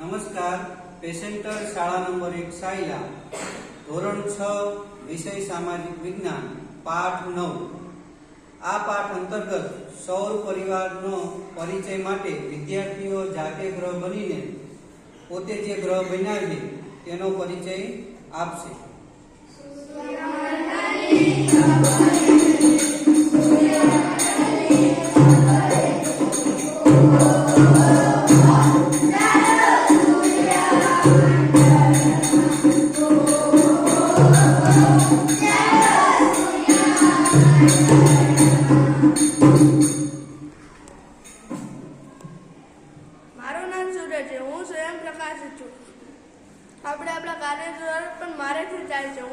નમસ્કાર. પેસેન્ટર શાળા નંબર 1 સાયલા, ધોરણ 6, વિષય સામાજિક વિજ્ઞાન, પાઠ 9. આ પાઠ અંતર્ગત સૌર પરિવારનો પરિચય માટે વિદ્યાર્થીઓ જાતે ગ્રહ બનીને પોતે જે ગ્રહ બનાવે તેનો પરિચય આપશે. મારું નામ સૂરજ છે. હું સ્વયં પ્રકાશ છું. આપણા કાર્ય પણ મારેથી થાય છે.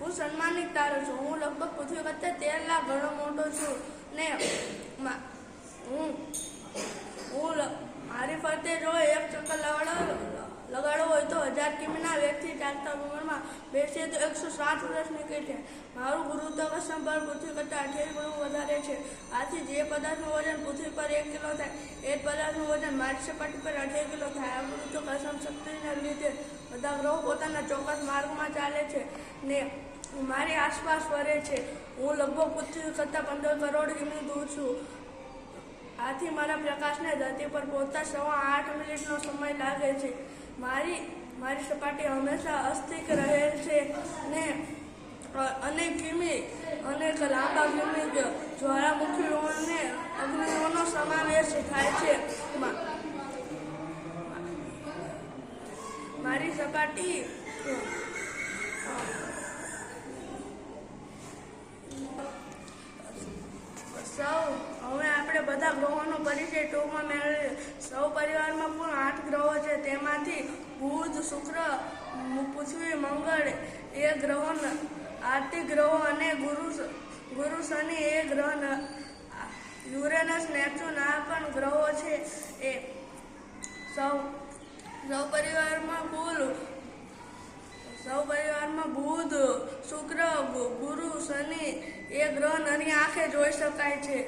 હું સન્માનિત તારો છું. હું લગભગ પૃથ્વી કરતા 13 લાખ ગણો મોટો છું ને હું મારી ફરતે જો એક ચક્કર લગાડવો હોય તો 1000 કિમીના વેગથી ચાલતા ઉંમરમાં બેસીએ તો 107 વર્ષ નીકળે છે. મારું ગુરુત્વાકર્ષણ બળ પૃથ્વી કરતાં 28 ગણું વધારે છે. આથી જે પદાર્થનું વજન પૃથ્વી પર 1 કિલો થાય એ જ પદાર્થનું વજન મારી સપાટી પર 18 કિલો થાય. આ ગુરુત્વાકર્ષણ શક્તિને લીધે બધા ગ્રહો પોતાના ચોક્કસ માર્ગમાં ચાલે છે ને મારી આસપાસ ફરે છે. હું લગભગ પૃથ્વી કરતાં 15 કરોડ કિમી દૂર છું. આથી મારા પ્રકાશને ધરતી પર પહોંચતા 8 મિનિટનો સમય લાગે છે. મારી સપાટી હંમેશા અસ્થિર રહેલ છે ને અનેક લાંબા કિમી જ્વાળામુખીઓ અને અગ્નિઓનો સમાવેશ થાય છે. મારી સપાટી હવે આપણે બધા ગ્રહોનો પરિચય ટૂંકમાં મેળવીએ. સૌ પરિવારમાં કુલ 8 ગ્રહો છે. તેમાંથી બુધ, શુક્ર, પૃથ્વી, મંગળ એ ગ્રહો આર્થિક ગ્રહો અને ગુરુ શનિ એ ગ્રહ, યુરેનસ, નેપચ્યુન આ પણ ગ્રહો છે. એ સૌ પરિવારમાં બુધ, શુક્ર, ગુરુ, શનિ એ ગ્રહ નાની આંખે જોઈ શકાય છે.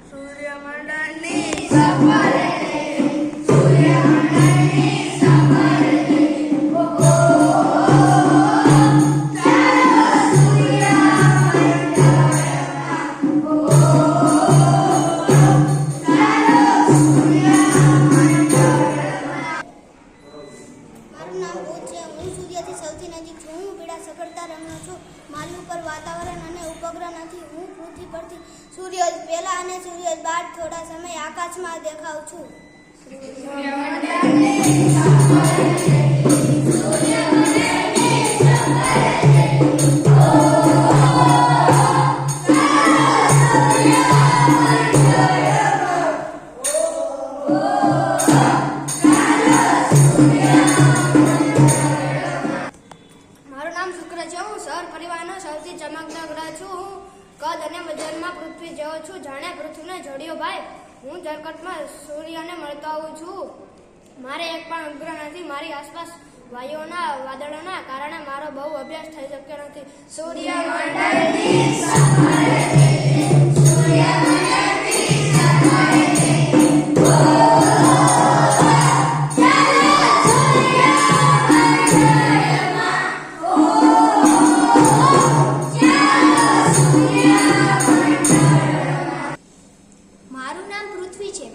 સૂર્યમંડળની સફરે મારી ઉપર વાતાવરણ અને ઉપગ્રહ નથી. હું પૃથ્વી પરથી સૂર્ય પહેલા અને સૂર્ય બાદ થોડા સમય આકાશમાં દેખાવ છું. મારું નામ શુક્ર છે. હું સૌર પરિવારનો સૌથી ચમકદાર ગ્રહ છું. હું કદ અને વજનમાં પૃથ્વી જેવો છું. જાણે પૃથ્વીનો જોડિયો ભાઈ. હું જરકટમાં સૂર્યને મળતો આવું છું. મારે એક પણ ઉપગ્રહ નથી. મારી આસપાસ વાયુઓના વાદળોના કારણે મારો બહુ અભ્યાસ થઈ શક્યો નથી. સૂર્યમંડળની મારું નામ પૃથ્વી છે.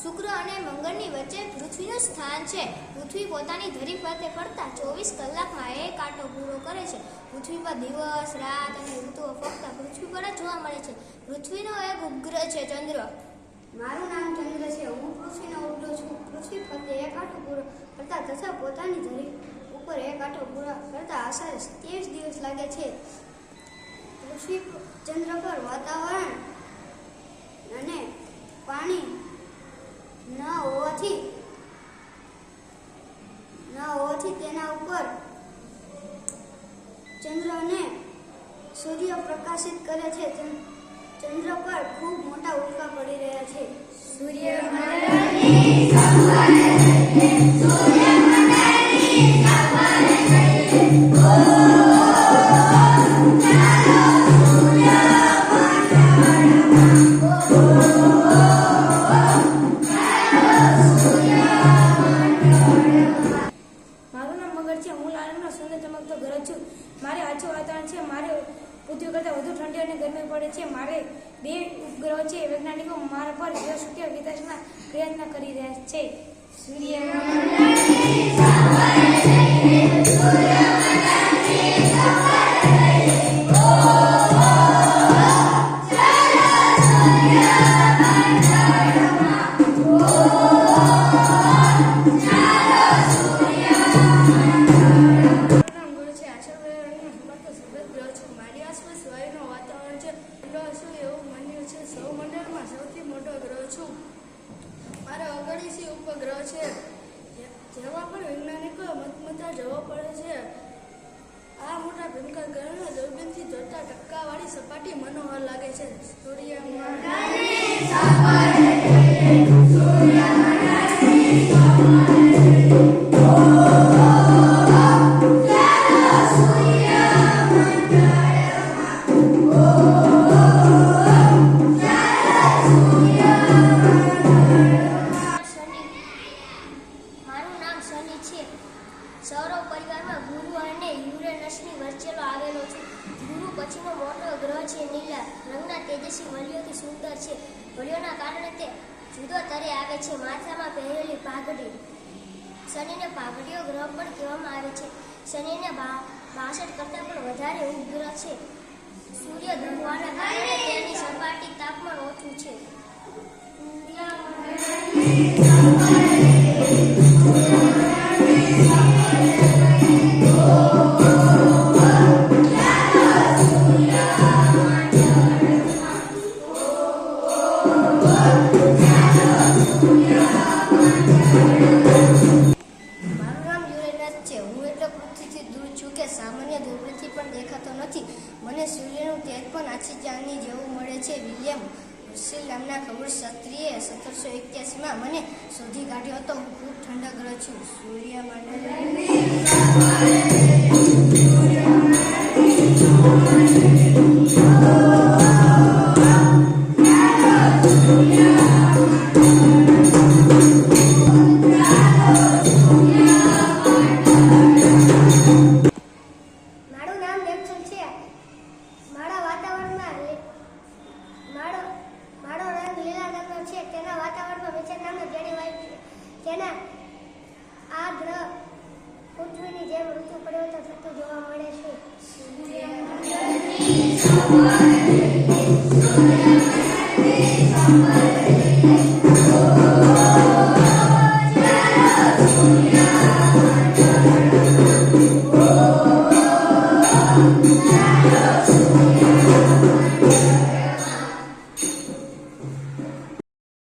શુક્ર અને મંગળની વચ્ચે પૃથ્વીનું સ્થાન છે. પૃથ્વી પોતાની ધરી ફરતે ફરતા 24 કલાકમાં એક આંટો પૂરો કરે છે. પૃથ્વી પર દિવસ, રાત અને ઋતુઓ ફક્ત પૃથ્વી પર જ જોવા મળે છે. પૃથ્વીનો એક ઉપગ્રહ છે ચંદ્ર. મારું નામ ચંદ્ર છે. હું પૃથ્વીનો ઉપગ્રહ છું. પૃથ્વી ફરતે એક આંટો પૂરો કરતા તથા પોતાની ધરી ઉપર એક આંટો પૂરો કરતા આશરે 23 દિવસ લાગે છે. પૃથ્વી ચંદ્ર પર વાતાવરણ અને પાણી ન હોવાથી તેના ઉપર ચંદ્રને સૂર્ય પ્રકાશિત કરે છે. ચંદ્ર પર ખૂબ મોટા ઉલ્કા પડી રહ્યા છે. સૂર્યમંડળની સફરે પડે છે. મારે 2 ઉપગ્રહો છે. વૈજ્ઞાનિકો મારા પર જીવસૃષ્ટિ વિકાસના પ્રયત્ન કરી રહ્યા છે. ગ્રહ છે આશા સફેદ ગ્રહ છે. મારી આસપાસ વાયુનું વાતાવરણ છે. છું એવું માન્યું છે. સૌરમંડળમાં સૌથી મોટો ગ્રહ છું. મારા 79 ઉપગ્રહ છે. જેમાં પણ વૈજ્ઞાનિકો મતમતા જવા પડે છે. આ મોટા ભયંકર ગ્રહના દૂરબીનથી જોતા ટપકાવાળી સપાટી મનોહર લાગે છે. મારું નામ શનિ છે. સૌરવ પરિવારમાં ગુરુ અને યુરેનસની વચ્ચેનો આવેલો છે. ગુરુ પછીનો મોટો ગ્રહ છે. નીલા રંગના તેજસ્વી વલયોથી સુંદર છે. વલયોના કારણે તે જુદો તરે આવે છે. માથામાં પહેરેલી પાઘડી. શનિને પાઘડીયો ગ્રહ પણ કહેવામાં આવે છે. શનિને 62 કરતાં પણ વધારે ઉપગ્રહ છે. સૂર્ય ધનવાના કારણે તેની સપાટી તાપમાન ઓછું છે. મારું નામ યુરેનસ છે. હું એટલે પૃથ્વીથી દૂર છું કે સામાન્ય દૂરબીનથી પણ દેખાતો નથી. મને સૂર્યનું તેજ પણ આછી ચાંદની જેવું મળે છે. વિલિયમ રસેલ નામના ખગોળશાસ્ત્રીએ 1781માં મને શોધી કાઢ્યો હતો. હું ખૂબ ઠંડા ગ્રહ છું. મારું નામ નેપ્ચ્યુન છે. મારો રંગ લીલા રંગનો છે. તેના વાતાવરણમાં મિથેન નામનું ઝેરી વાયુ છે. તેના આ ગ્રહ પૃથ્વીની જેમ ઋતુ પરિવર્તન થતું જોવા મળે છે.